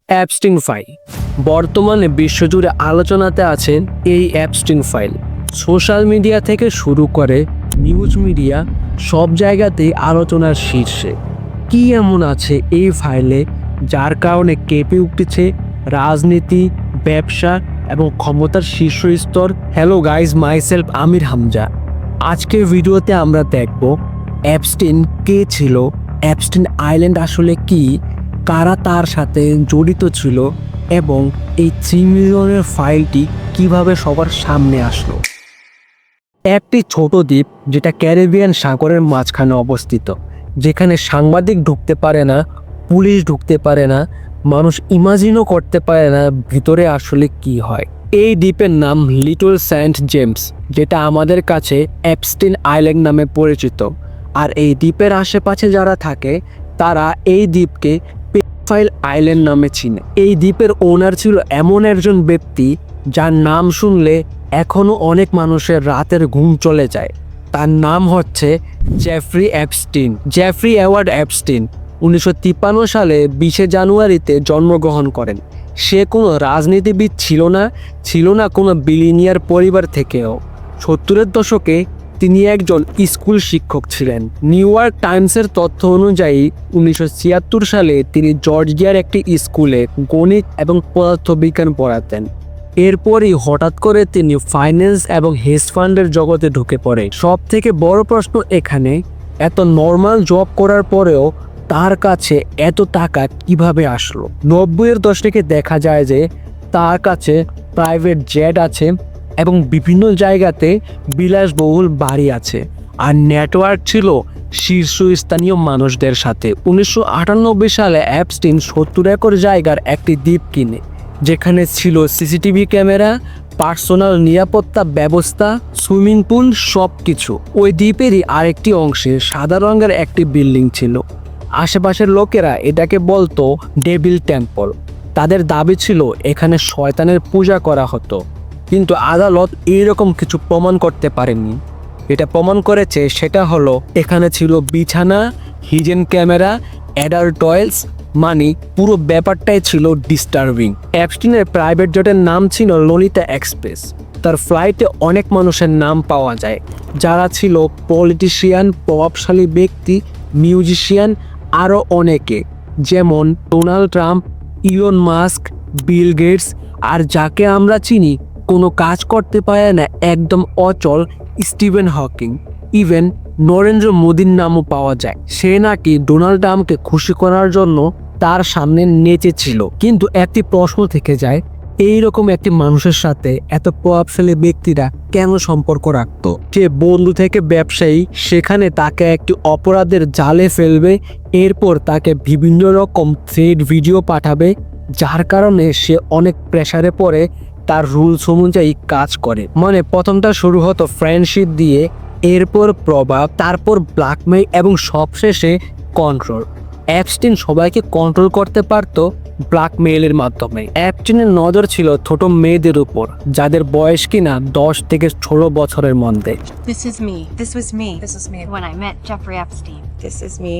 Epstein file বর্তমানে বিশ্বজুড়ে আলোচনাতে আছেন এই অ্যাপস্টিন ফাইল। সোশ্যাল মিডিয়া থেকে শুরু করে নিউজ মিডিয়া সব জায়গাতেই আলোচনার শীর্ষে। কি এমন আছে এই ফাইলে যার কারণে কেঁপে উঠেছে রাজনীতি, ব্যবসা এবং ক্ষমতার শীর্ষ স্তর? হ্যালো গাইজ, মাইসেলফ আমির হামজা। আজকের ভিডিওতে আমরা দেখব অ্যাপস্টিন কে ছিল, অ্যাপস্টিন আইল্যান্ড আসলে কি, কারা তার সাথে জড়িত ছিল এবং এই 3 মিলিয়নের ফাইলটি কিভাবে সবার সামনে আসলো। একটি ছোট দ্বীপ যেটা ক্যারিবিয়ান সাগরের মাঝখানে অবস্থিত, যেখানে সাংবাদিক ঢুকতে পারে না, পুলিশ ঢুকতে পারে না, মানুষ ইমাজিনও করতে পারে না ভিতরে আসলে কি হয়। এই দ্বীপের নাম লিটল সেন্ট জেমস, যেটা আমাদের কাছে অ্যাপস্টিন আইল্যান্ড নামে পরিচিত। আর এই দ্বীপের আশেপাশে যারা থাকে তারা এই দ্বীপকে পেডোফাইল আইল্যান্ড নামে চিনে। এই দ্বীপের ওনার ছিল এমন একজন ব্যক্তি যার নাম শুনলে এখনও অনেক মানুষের রাতের ঘুম চলে যায়। তার নাম হচ্ছে Jeffrey Epstein. Jeffrey Edward Epstein 1953 সালে 20 জানুয়ারিতে জন্মগ্রহণ করেন। সে কোনো রাজনীতিবিদ ছিল না কোনো বিলিনিয়ার পরিবার থেকেও। 70-এর দশকে তিনি একজন স্কুল শিক্ষক ছিলেন। নিউ ইয়র্ক টাইমসের তথ্য অনুযায়ী 1976 সালে তিনি জর্জিয়ার একটি স্কুলে গণিত এবং পদার্থবিজ্ঞান পড়াতেন। এরপরই হঠাৎ করে তিনি ফাইন্যান্স এবং হেজ ফান্ডের জগতে ঢুকে পড়ে। সব থেকে বড় প্রশ্ন এখানে, এত নর্মাল জব করার পরেও তার কাছে এত টাকা কিভাবে আসলো। 90-এর দশকে দেখা যায় যে তার কাছে প্রাইভেট জেট আছে এবং বিভিন্ন জায়গাতে বিলাসবহুল বাড়ি আছে, আর নেটওয়ার্ক ছিল শীর্ষস্থানীয় মানুষদের সাথে। 1998 সালে অ্যাপস্টিন 70 একর জায়গার একটি দ্বীপ কিনে, যেখানে ছিল সিসিটিভি ক্যামেরা, পার্সোনাল নিরাপত্তা ব্যবস্থা, সুইমিং পুল, সব কিছু। ওই দ্বীপেরই আরেকটি অংশে সাদা রঙের একটি বিল্ডিং ছিল। আশেপাশের লোকেরা এটাকে বলতো ডেভিল টেম্পল। তাদের দাবি ছিল এখানে শয়তানের পূজা করা হতো, কিন্তু আদালত এইরকম কিছু প্রমাণ করতে পারেনি। এটা প্রমাণ করেছে সেটা হলো এখানে ছিল বিছানা, হিডেন ক্যামেরা, অ্যাডাল্ট টয়েলস, মানে পুরো ব্যাপারটাই ছিল ডিস্টার্বিং। অ্যাপস্টিনের প্রাইভেট জেটের নাম ছিল ললিতা এক্সপ্রেস। তার ফ্লাইটে অনেক মানুষের নাম পাওয়া যায়, যারা ছিল পলিটিশিয়ান, প্রভাবশালী ব্যক্তি, মিউজিশিয়ান, আরও অনেকে, যেমন Donald Trump, Elon Musk, Bill Gates, আর যাকে আমরা চিনি কোনো কাজ করতে পারে না, একদম অচল, স্টিভেন হকিং। ইভেন নরেন্দ্র মোদীর নামও পাওয়া যায়। সে নাকি ডোনাল্ড ট্রাম্পকে খুশি করার জন্য তার সামনে নেচেছিল। কিন্তু একটি প্রশ্ন থেকে যায়, এইরকম একটি মানুষের সাথে এত প্রভাবশালী ব্যক্তিরা কেন সম্পর্ক রাখতো? যে বন্ধু থেকে ব্যবসায়ী, সেখানে তাকে একটি অপরাধের জালে ফেলবে, এরপর তাকে বিভিন্ন রকম থ্রেড ভিডিও পাঠাবে, যার কারণে সে অনেক প্রেসারে পড়ে তার রুলস অনুযায়ী কাজ করে। মানে প্রথমটা শুরু হতো ফ্রেন্ডশিপ দিয়ে, এরপর প্রভাব, তারপর ব্ল্যাকমেইল এবং সবশেষে কন্ট্রোল। অ্যাপস্টিন সবাইকে কন্ট্রোল করতে পারত ব্ল্যাকমেইলের মাধ্যমে। অ্যাপস্টিনের নজর ছিল ছোট মেয়েদের উপর, যাদের বয়স কিনা 10 থেকে 16 বছরের মধ্যে। This is me. This was me. This is me. When I met Jeffrey Epstein. This is me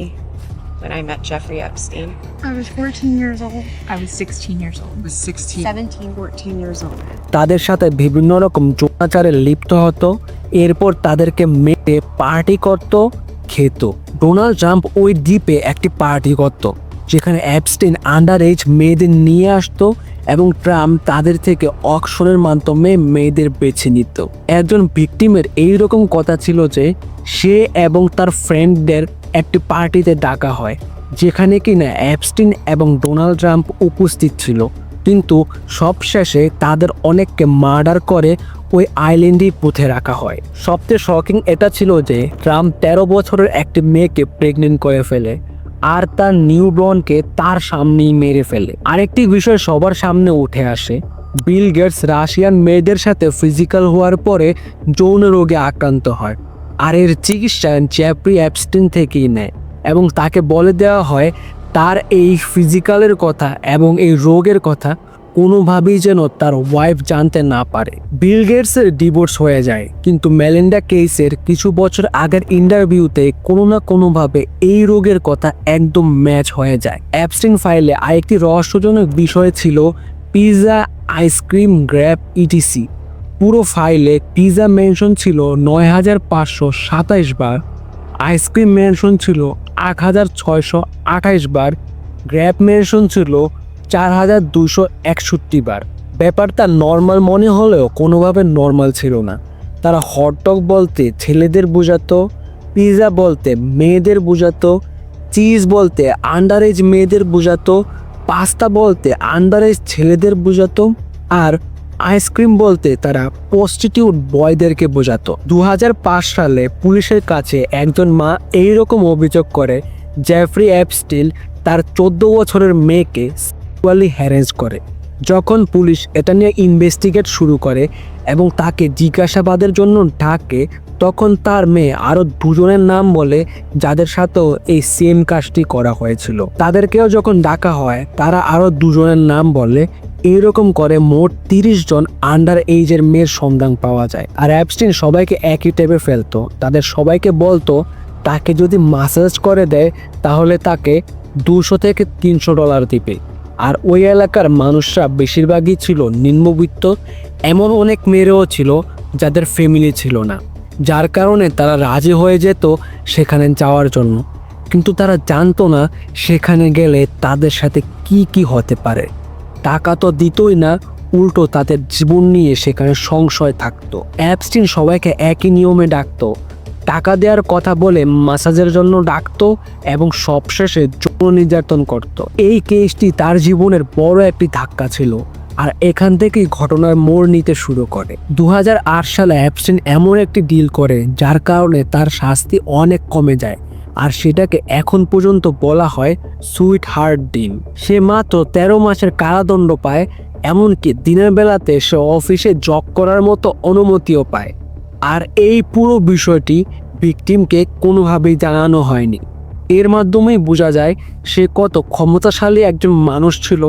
when I met Jeffrey Epstein. I was 14 years old. I was 16 years old. I was 16. 17, 14 years old. তাদের সাথে বিভিন্ন রকম যৌনাচারে লিপ্ত হতো, এরপর তাদেরকে মেরে party করত, খেত। ডোনাল্ড ট্রাম্প ওই দ্বীপে একটি পার্টি করত, যেখানে অ্যাপস্টিন আন্ডার এজ মেয়েদের নিয়ে আসতো এবং ট্রাম্প তাদের থেকে অকশনের মাধ্যমে মেয়েদের বেছে নিত। একজন ভিকটিমের এইরকম কথা ছিল যে সে এবং তার ফ্রেন্ডদের একটি পার্টিতে ডাকা হয়, যেখানে কিনা অ্যাপস্টিন এবং ডোনাল্ড ট্রাম্প উপস্থিত ছিল, কিন্তু সবশেষে তাদের অনেককে মার্ডার করে ওই আইল্যান্ডেই পুঁতে রাখা হয়। সবচেয়ে শকিং এটা ছিল যে ট্রাম্প 13 বছরের একটি মেয়েকে প্রেগনেন্ট করে ফেলে, আর তার নিউবর্নকে তার সামনেই মেরে ফেলে। আরেকটি বিষয় সবার সামনে উঠে আসে, বিল গেটস রাশিয়ান মেয়েদের সাথে ফিজিক্যাল হওয়ার পরে যৌন রোগে আক্রান্ত হয়, আর এর চিকিৎসা জেফ্রি অ্যাপস্টিন থেকেই নেয় এবং তাকে বলে দেওয়া হয় তার এই ফিজিক্যালের কথা এবং এই রোগের কথা কোনোভাবেই যেন তার ওয়াইফ জানতে না পারে। বিল গেটসের ডিভোর্স হয়ে যায়, কিন্তু মেলিন্ডা কেসের কিছু বছর আগের ইন্টারভিউতে কোনো না কোনোভাবে এই রোগের কথা একদম ম্যাচ হয়ে যায়। অ্যাপস্টিন ফাইলে আরেকটি রহস্যজনক বিষয় ছিল পিৎজা, আইসক্রিম, গ্র্যাব ইটিসি। পুরো ফাইলে পিৎজা মেনশন ছিল ৯,৫২৭ বার, আইসক্রিম মেনশন ছিল ৮,৬২৮ বার, গ্র্যাব মেনশন ছিল ৪,২৬১ বার। ব্যাপারটা নর্মাল মনে হলেও কোনোভাবে নর্মাল ছিল না। তারা হটডগ বলতে ছেলেদের বোঝাতো, পিৎজা বলতে মেয়েদের বোঝাতো, চিজ বলতে আন্ডার এজ মেয়েদের বোঝাতো, পাস্তা বলতে আন্ডার এজ ছেলেদের বোঝাতো, আর আইসক্রিম বলতে তারা প্রস্টিটিউট বয়দেরকে বোঝাতো। ২০০৫ সালে পুলিশের কাছে একজন মা এইরকম অভিযোগ করে জেফ্রি অ্যাপস্টিন তার ১৪ বছরের মেয়েকে সেক্সুয়ালি হ্যারাস করে। যখন পুলিশ এটা নিয়ে ইনভেস্টিগেট শুরু করে এবং তাকে জিজ্ঞাসাবাদের জন্য ডাকে, তখন তার মেয়ে আরও দুজনের নাম বলে যাদের সাথেও এই সেম কাজটি করা হয়েছিল। তাদেরকেও যখন ডাকা হয় তারা আরও দুজনের নাম বলে। এইরকম করে মোট ৩০ জন আন্ডার এইজের মেয়ের সন্ধান পাওয়া যায়। আর অ্যাপস্টিন সবাইকে একই টেপে ফেলতো। তাদের সবাইকে বলতো তাকে যদি মাসাজ করে দেয় তাহলে তাকে $200 থেকে $300 দিবে। আর ওই এলাকার মানুষরা বেশিরভাগই ছিল নিম্নবিত্ত। এমন অনেক মেয়েরাও ছিল যাদের ফ্যামিলি ছিল না, যার কারণে তারা রাজি হয়ে যেত সেখানে যাওয়ার জন্য। কিন্তু তারা জানতো না সেখানে গেলে তাদের সাথে কি কি হতে পারে। টাকা তো দিতই না, উল্টো তাদের জীবন নিয়ে সেখানে সংশয় থাকতো। অ্যাপস্টিন সবাইকে একই নিয়মে ডাকতো, টাকা দেওয়ার কথা বলে মাসাজের জন্য ডাকতো এবং সবশেষে যৌন নির্যাতন করত। এই কেসটি তার জীবনের বড় একটি ধাক্কা ছিল, আর এখান থেকেই ঘটনার মোড় নিতে শুরু করে। ২০০৮ সালে অ্যাপস্টিন এমন একটি ডিল করে যার কারণে তার শাস্তি অনেক কমে যায়, আর সেটাকে এখন পর্যন্ত বলা হয় সুইট হার্ট ডিল। সে মাত্র ১৩ মাসের কারাদণ্ড পায়, এমনকি দিনের বেলাতে সে অফিসে জব করার মতো অনুমতিও পায়। আর এই পুরো বিষয়টি ভিকটিমকে কোনোভাবেই জানানো হয়নি। এর মাধ্যমেই বোঝা যায় সে কত ক্ষমতাশালী একজন মানুষ ছিল,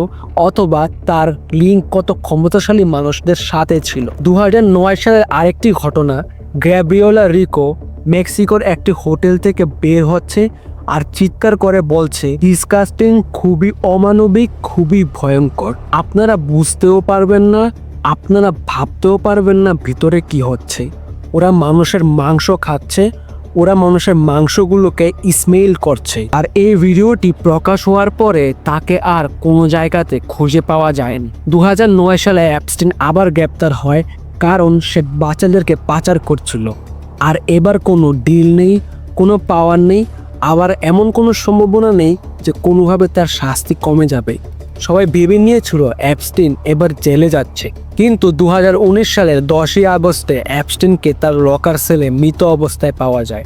অথবা তার লিঙ্ক কত ক্ষমতাশালী মানুষদের সাথে ছিল। ২০০৯ সালের আরেকটি ঘটনা, গ্যাব্রিয়েলা রিকো মেক্সিকোর একটি হোটেল থেকে বের হচ্ছে আর চিৎকার করে বলছে ডিসকাস্টিং, খুবই অমানবিক, খুবই ভয়ঙ্কর। আপনারা বুঝতেও পারবেন না, আপনারা ভাবতেও পারবেন না ভিতরে কি হচ্ছে। ওরা মানুষের মাংস খাচ্ছে, ওরা মানুষের মাংসগুলোকে স্মেল করছে। আর এই ভিডিওটি প্রকাশ হওয়ার পরে তাকে আর কোনো জায়গাতে খুঁজে পাওয়া যায়নি। ২০০৯ সালে অ্যাপস্টিন আবার গ্রেপ্তার হয়, কারণ সে বাচ্চাদেরকে পাচার করছিল। আর এবার কোনো ডিল নেই, কোনো পাওয়ার নেই, আবার এমন কোনো সম্ভাবনা নেই যে কোনোভাবে তার শাস্তি কমে যাবে। সবাই ভেবে নিয়েছিল অ্যাপস্টিন এবার জেলে যাচ্ছে, কিন্তু ২০১৯ সালের ১০ই আগস্টে অ্যাপস্টিনকে তার লকার সেলে মৃত অবস্থায় পাওয়া যায়।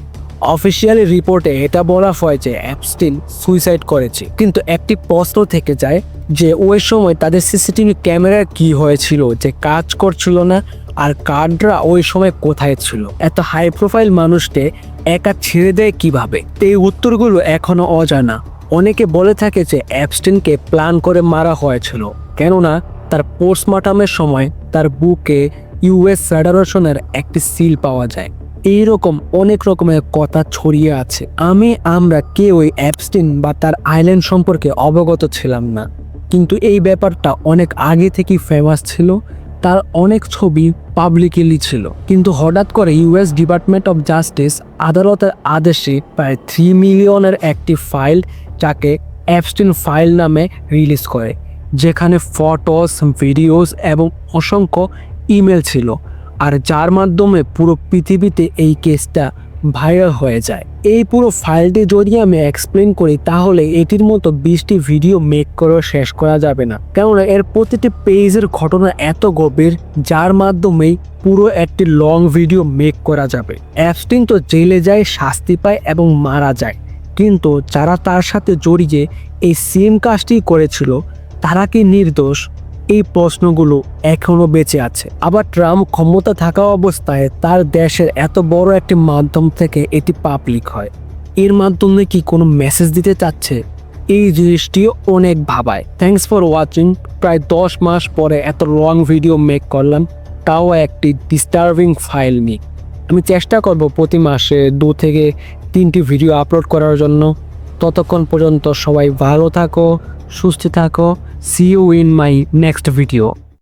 অফিসিয়ালি রিপোর্টে এটা বলা হয় যে অ্যাপস্টিন সুইসাইড করেছে, কিন্তু একটি প্রশ্ন থেকে যায় যে ওই সময় তাদের সিসিটিভি ক্যামেরার কি হয়েছিল যে কাজ করছিল না, আর কার্ডরা ওই সময় কোথায় ছিল। এত হাই প্রোফাইল মানুষকে একা ছেড়ে দেয় কিভাবে? এই উত্তরগুলো এখনো অজানা। অনেকে বলে থাকে যে অ্যাপস্টিনকে প্ল্যান করে মারা হয়েছিল, কেননা তার পোস্টমর্টমের সময় তার বুকে ইউএস ফেডারেশনের একটি সিল পাওয়া যায়। এইরকম অনেক রকমের কথা ছড়িয়ে আছে। আমরা কেউই অ্যাপস্টিন বা তার আইল্যান্ড সম্পর্কে অবগত ছিলাম না, কিন্তু এই ব্যাপারটা অনেক আগে থেকেই ফেমাস ছিল। তার অনেক ছবি পাবলিকলি ছিল, কিন্তু হঠাৎ করে ইউএস ডিপার্টমেন্ট অফ জাস্টিস আদালতের আদেশে প্রায় 3 মিলিয়নের একটি ফাইল, যাকে অ্যাপস্টিন ফাইল নামে রিলিজ করে, যেখানে ফটোস, ভিডিওস এবং অসংখ্য ইমেল ছিল, আর যার মাধ্যমে পুরো পৃথিবীতে এই কেসটা ভাইরাল হয়ে যায়। এই পুরো ফাইলটি যদি আমি এক্সপ্লেন করি তাহলে এটির মতো 20টি ভিডিও মেক করেও শেষ করা যাবে না, কেননা এর প্রতিটি পেজের ঘটনা এত গভীর যার মাধ্যমেই পুরো একটি লং ভিডিও মেক করা যাবে। অ্যাপস্টিন তো জেলে যায়, শাস্তি পায় এবং মারা যায়, কিন্তু যারা তার সাথে জড়িয়ে এই সেম কাজটি করেছিল তারা কি নির্দোষ? এই প্রশ্নগুলো এখনো বেঁচে আছে। আবার ট্রাম্প ক্ষমতা থাকা অবস্থায় তার দেশের এত বড় একটি মাধ্যম থেকে এটি পাবলিক হয়। এর মাধ্যমে কি কোনো মেসেজ দিতে চাচ্ছে? এই জিনিসটি অনেক ভাবায়। Thanks for watching. প্রায় 10 মাস পরে এত লং ভিডিও মেক করলাম, তাও একটি ডিস্টার্বিং ফাইল নিয়ে। আমি চেষ্টা করব প্রতি মাসে 2 থেকে 3টি ভিডিও আপলোড করার জন্য। ততক্ষণ পর্যন্ত সবাই ভালো থাকো, সুস্থ থাকো। See you in my next video.